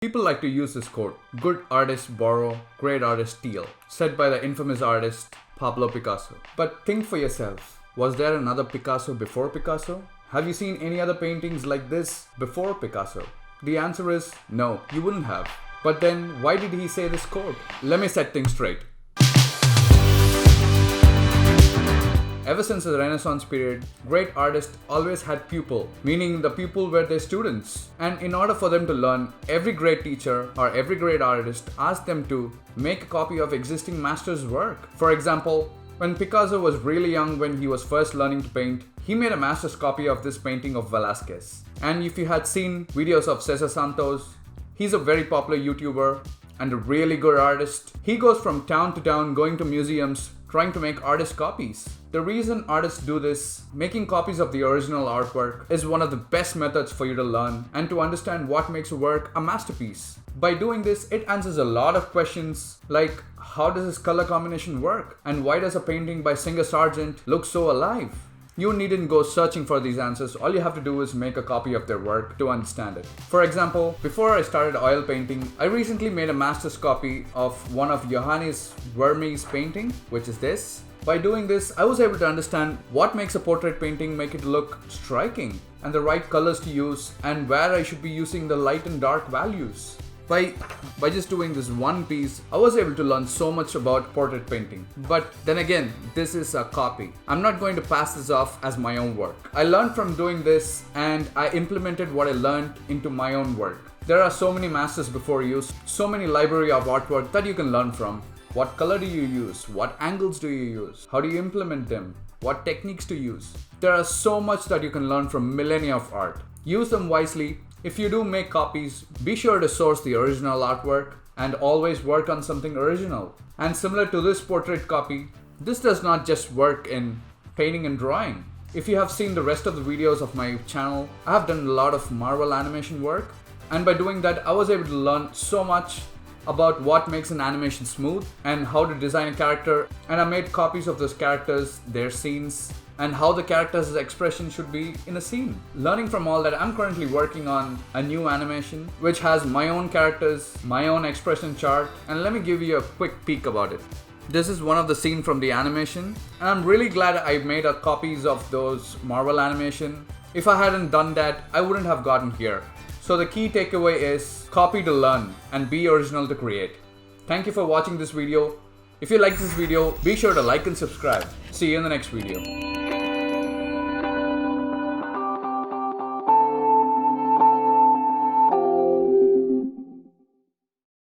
People like to use this quote, good artists borrow, great artists steal, said by the infamous artist Pablo Picasso. But think for yourself, was there another Picasso before Picasso? Have you seen any other paintings like this before Picasso? The answer is no, you wouldn't have. But then why did he say this quote? Let me set things straight. Ever since the Renaissance period, great artists always had pupil, meaning the pupil were their students. And in order for them to learn, every great teacher or every great artist asked them to make a copy of existing master's work. For example, when Picasso was really young when he was first learning to paint, he made a master's copy of this painting of Velázquez. And if you had seen videos of Cesar Santos, he's a very popular YouTuber and a really good artist. He goes from town to town going to museums trying to make artist copies. The reason artists do this, making copies of the original artwork, is one of the best methods for you to learn and to understand what makes a work a masterpiece. By doing this, it answers a lot of questions like how does this color combination work? And why does a painting by Singer Sargent look so alive? You needn't go searching for these answers. All you have to do is make a copy of their work to understand it. For example, before I started oil painting, I recently made a master's copy of one of Johannes Vermeer's painting, which is this. By doing this, I was able to understand what makes a portrait painting make it look striking, and the right colors to use, and where I should be using the light and dark values. By just doing this one piece, I was able to learn so much about portrait painting. But then again, this is a copy. I'm not going to pass this off as my own work. I learned from doing this and I implemented what I learned into my own work. There are so many masters before you, so many library of artwork that you can learn from. What color do you use? What angles do you use? How do you implement them? What techniques to use? There are so much that you can learn from millennia of art. Use them wisely. If you do make copies, be sure to source the original artwork and always work on something original. And similar to this portrait copy, this does not just work in painting and drawing. If you have seen the rest of the videos of my channel, I have done a lot of Marvel animation work. And by doing that, I was able to learn so much about what makes an animation smooth and how to design a character. And I made copies of those characters, their scenes, and how the character's expression should be in a scene. Learning from all that, I'm currently working on a new animation which has my own characters, my own expression chart, and let me give you a quick peek about it. This is one of the scenes from the animation, and I'm really glad I made copies of those Marvel animation. If I hadn't done that, I wouldn't have gotten here. So the key takeaway is copy to learn and be original to create. Thank you for watching this video. If you like this video, be sure to like and subscribe. See you in the next video.